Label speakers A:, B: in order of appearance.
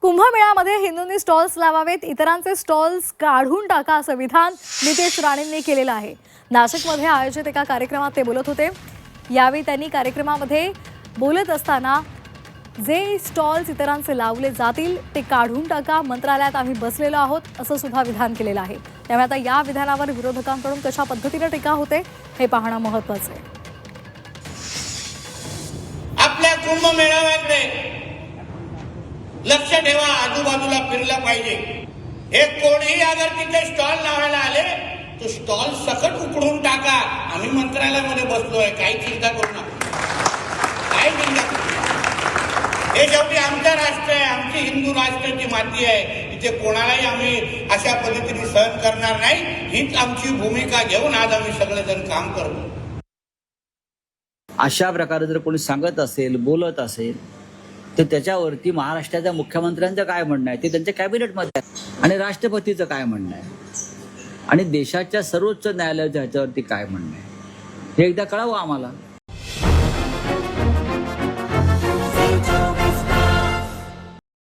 A: कुंभमेळ्यामध्ये हिंदूंनी stalls लावावेत, इतरांचे stalls काढून टाका असं विधान नितेश राणेंनी केलेलं आहे. नाशिकमध्ये आयोजित एका कार्यक्रमात ते बोलत होते. यावेळी त्यांनी कार्यक्रमामध्ये बोलत असताना जे स्टॉल्स इतरांचे लावले जातील ते काढून टाका, मंत्रालयात आम्ही बसलेलो आहोत असं सुद्धा विधान केलेलं आहे. त्यामुळे आता या विधानावर विरोधकांकडून कशा पद्धतीने टीका होते हे पाहणं महत्त्वाचं आहे.
B: आपल्या कुंभमेळाव्याकडे लक्ष ठेवा, आजूबाजूला फिरलं पाहिजे. हे कोणीही अगर तिथे स्टॉल लावायला आले तो स्टॉल सकट उकडून टाका. आम्ही मंत्रालयामध्ये बसलोय, काही चिंता करू नका, काही चिंता करू नका. हे शेवटी आमचं राष्ट्र आहे, आमची हिंदू राष्ट्राची माती आहे. इथे कोणालाही आम्ही अशा पद्धतीने सहन करणार नाही. हीच आमची भूमिका घेऊन आज आम्ही सगळेजण काम करतो.
C: अशा प्रकारे जर कोणी सांगत असेल, बोलत असेल, तर त्याच्यावरती महाराष्ट्राच्या मुख्यमंत्र्यांचं काय म्हणणं आहे ते त्यांच्या कॅबिनेटमध्ये आहे, आणि राष्ट्रपतीचं काय म्हणणं आहे, आणि देशाच्या सर्वोच्च न्यायालयाचं ह्याच्यावरती काय म्हणणं आहे हे एकदा कळावं आम्हाला.